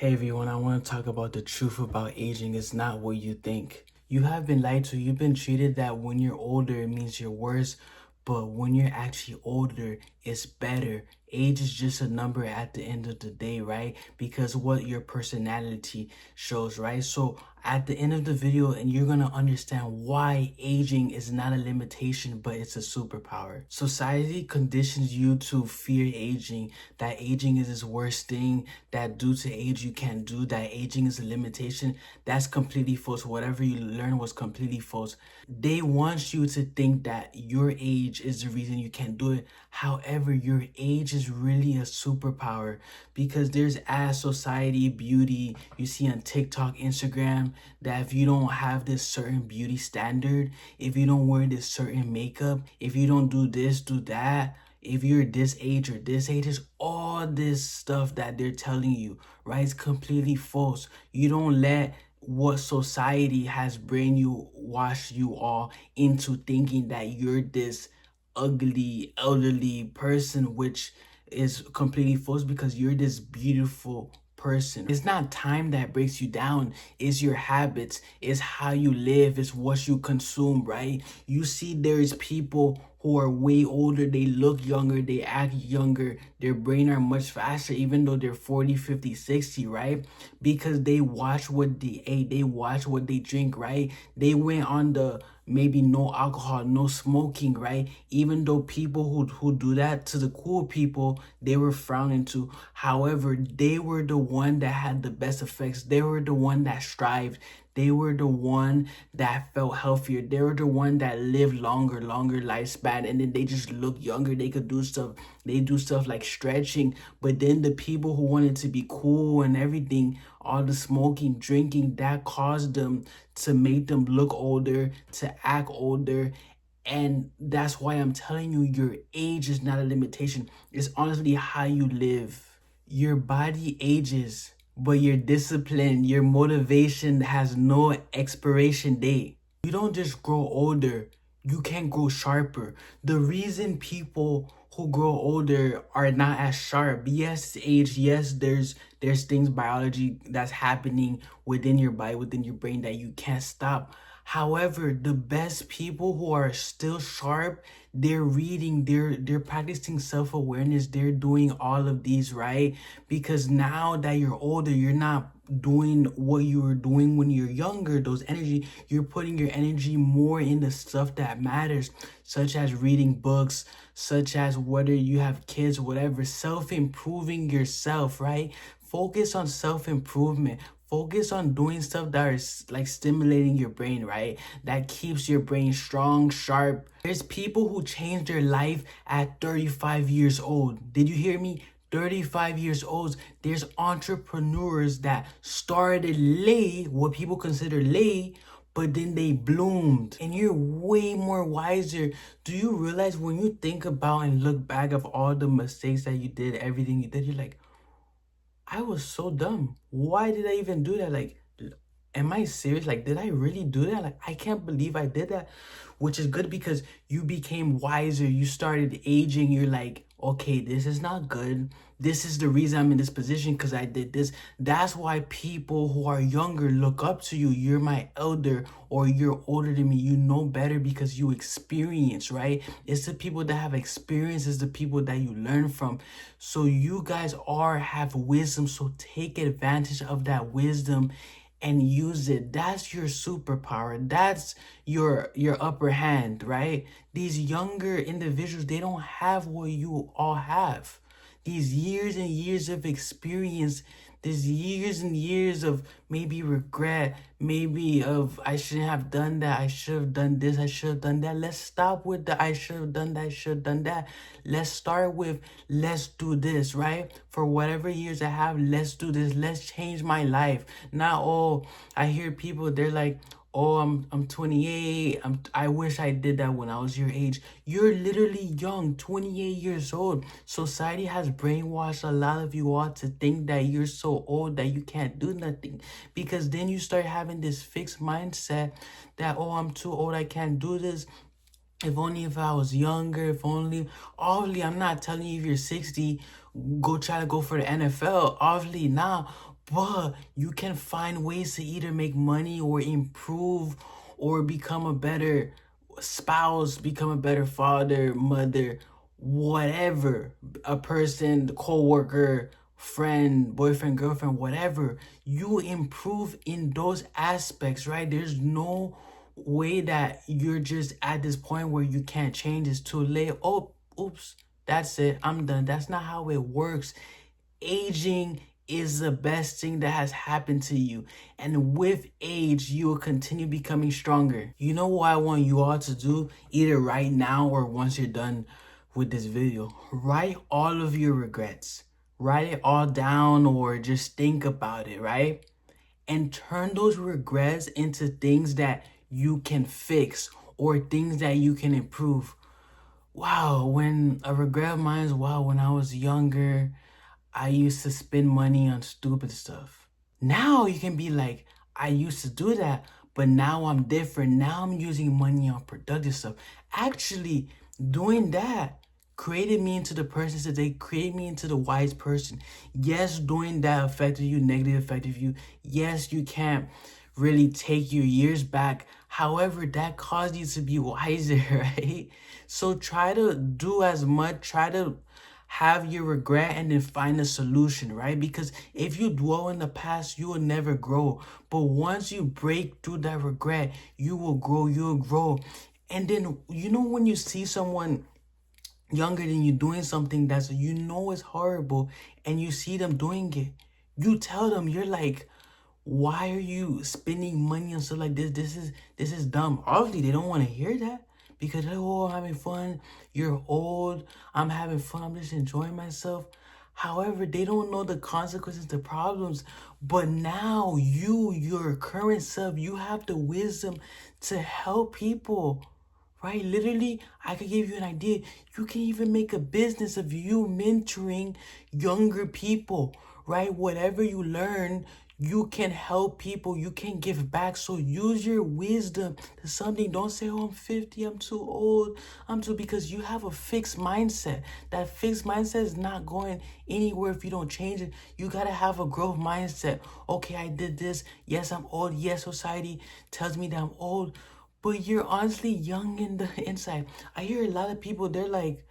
Hey everyone, I want to talk about the truth about aging. It's not what you think. You have been lied to. You've been treated that when you're older, it means you're worse. But when you're actually older, it's better. Age is just a number at the end of the day, right? Because what your personality shows, right? So at the end of the video, and you're going to understand why aging is not a limitation, but it's a superpower. Society conditions you to fear aging, that aging is this worst thing, that due to age you can't do, that aging is a limitation. That's completely false. Whatever you learned was completely false. They want you to think that your age is the reason you can't do it. However, your age is really a superpower, because there's as society beauty you see on TikTok, Instagram, that if you don't have this certain beauty standard, if you don't wear this certain makeup, if you don't do this, do that, if you're this age or this age, is all this stuff that they're telling you, right? It's completely false. You don't let what society has brain you wash you all into thinking that you're this ugly elderly person, which is completely false, because you're this beautiful person. It's not time that breaks you down, it's your habits, it's how you live, it's what you consume, right? You see there's people who are way older, they look younger, they act younger, their brain are much faster even though they're 40, 50, 60, right? Because they watch what they ate, they watch what they drink, right? They went on the maybe no alcohol, no smoking, right? Even though people who do that to the cool people, they were frowned into. However, they were the one that had the best effects. They were the one that strived. They were the one that felt healthier. They were the one that lived longer lifespan, and then they just look younger. They could do stuff. They do stuff like stretching. But then the people who wanted to be cool and everything, all the smoking, drinking, that caused them to make them look older, to act older. And that's why I'm telling you, your age is not a limitation. It's honestly how you live. Your body ages, but your discipline, your motivation has no expiration date. You don't just grow older, you can grow sharper. The reason people who grow older are not as sharp, yes, age, yes, there's things biology that's happening within your body, within your brain, that you can't stop. However, the best people who are still sharp, they're reading, they're practicing self-awareness, they're doing all of these, right? Because now that you're older, you're not doing what you were doing when you're younger. Those energy, you're putting your energy more in the stuff that matters, such as reading books, such as whether you have kids, whatever, self-improving yourself, right? Focus on self-improvement. Focus on doing stuff that is like stimulating your brain, right? That keeps your brain strong, sharp. There's people who change their life at 35 years old. Did you hear me? 35 years old. There's entrepreneurs that started late, what people consider late, but then they bloomed. And you're way more wiser. Do you realize when you think about and look back of all the mistakes that you did, everything you did, you're like, I was so dumb. Why did I even do that? Like, am I serious? Like, did I really do that? Like, I can't believe I did that. Which is good, because you became wiser. You started aging. You're like, okay, this is not good. This is the reason I'm in this position, because I did this. That's why people who are younger look up to you. You're my elder, or you're older than me. You know better because you experience, right? It's the people that have experience, it's the people that you learn from. So you guys have wisdom. So take advantage of that wisdom and use it. That's your superpower. That's your upper hand, right? These younger individuals, they don't have what you all have. These years and years of experience, these years and years of maybe regret, maybe of I shouldn't have done that, I should have done this, I should have done that. Let's stop with the I should have done that, I should have done that. Let's start with let's do this, right? For whatever years I have, let's do this. Let's change my life. Not, oh, I hear people, they're like, oh, I'm 28. I wish I did that when I was your age. You're literally young, 28 years old. Society has brainwashed a lot of you all to think that you're so old that you can't do nothing. Because then you start having this fixed mindset that, oh, I'm too old, I can't do this. If only if I was younger, if only, obviously, I'm not telling you if you're 60, go try to go for the NFL. Obviously, nah. but you can find ways to either make money or improve or become a better spouse, become a better father, mother, whatever, a person, co-worker, friend, boyfriend, girlfriend, whatever. You improve in those aspects, right? There's no way that you're just at this point where you can't change. It's too late. Oh, oops, that's it, I'm done. That's not how it works. Aging is the best thing that has happened to you. And with age, you will continue becoming stronger. You know what I want you all to do, either right now or once you're done with this video? Write all of your regrets. Write it all down or just think about it, right? And turn those regrets into things that you can fix or things that you can improve. Wow, when a regret of mine is, wow, when I was younger, I used to spend money on stupid stuff. Now you can be like, I used to do that, but now I'm different. Now I'm using money on productive stuff. Actually, doing that created me into the person today, created me into the wise person. Yes, doing that affected you, negative affected you. Yes, you can't really take your years back. However, that caused you to be wiser, right? So try to do as much, try to have your regret and then find a solution, right? Because if you dwell in the past, you will never grow. But once you break through that regret, you will grow, you'll grow. And then, you know, when you see someone younger than you doing something that's, you know, is horrible, and you see them doing it, you tell them, you're like, why are you spending money on stuff like this? This is dumb. Obviously, they don't want to hear that because they're, oh, I'm having fun. You're old. I'm having fun. I'm just enjoying myself. However, they don't know the consequences, the problems. But now you, your current self, you have the wisdom to help people. Right? Literally, I could give you an idea. You can even make a business of you mentoring younger people, right? Whatever you learn, you can help people. You can give back. So use your wisdom to something. Don't say, oh, I'm 50, I'm too old, I'm too, because you have a fixed mindset. That fixed mindset is not going anywhere if you don't change it. You got to have a growth mindset. Okay, I did this. Yes, I'm old. Yes, society tells me that I'm old. But you're honestly young in the inside. I hear a lot of people, they're like,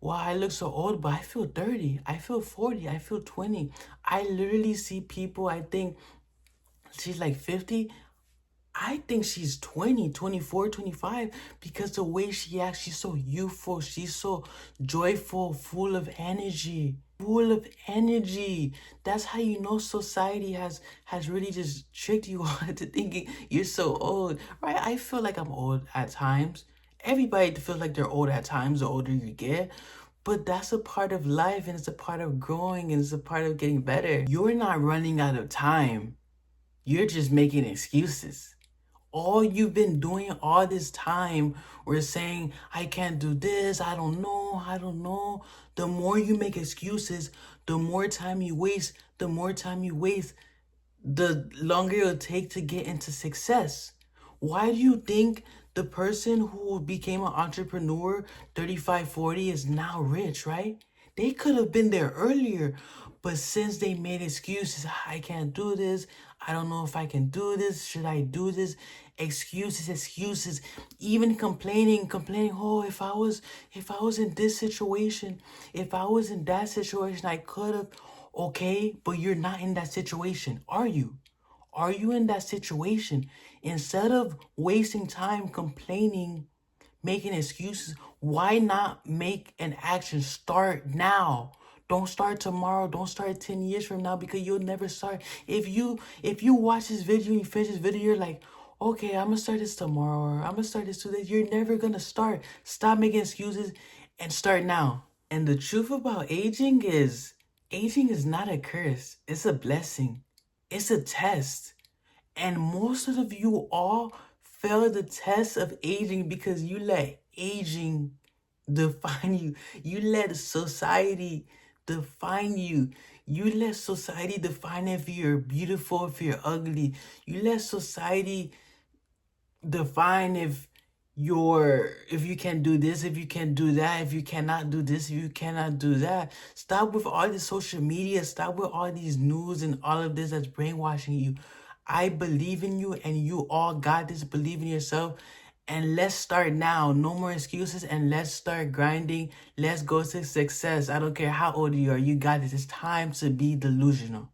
wow, I look so old, but I feel 30. I feel 40. I feel 20. I literally see people, I think she's like 50. I think she's 20, 24, 25, because the way she acts, she's so youthful. She's so joyful, full of energy. Full of energy. That's how you know society has really just tricked you into thinking you're so old, right? I feel like I'm old at times. Everybody feels like they're old at times the older you get. But that's a part of life, and it's a part of growing, and it's a part of getting better. You're not running out of time. You're just making excuses. All you've been doing all this time, we're saying, I can't do this, I don't know, I don't know. The more you make excuses, the more time you waste, the more time you waste, the longer it'll take to get into success. Why do you think the person who became an entrepreneur 35, 40 is now rich, right? They could have been there earlier, but since they made excuses, I can't do this, I don't know if I can do this, should I do this? Excuses, even complaining, oh, if I was in this situation, if I was in that situation, I could have. Okay, but you're not in that situation, are you? Are you in that situation? Instead of wasting time complaining, making excuses, why not make an action? Start now. Don't start tomorrow. Don't start 10 years from now, because you'll never start. If you watch this video and you finish this video, you're like, okay, I'm gonna start this tomorrow, or I'm gonna start this today. You're never gonna start. Stop making excuses and start now. And the truth about aging is not a curse. It's a blessing. It's a test. And most of you all fail the test of aging because you let aging define you. You let society define you. You let society define if you're beautiful, if you're ugly. You let society define if if you can do this, if you can do that, if you cannot do this, if you cannot do that. Stop with all this social media, stop with all these news and all of this that's brainwashing you. I believe in you and you all got this. Believe in yourself. And let's start now. No more excuses and let's start grinding. Let's go to success. I don't care how old you are. You got this. It's time to be delusional.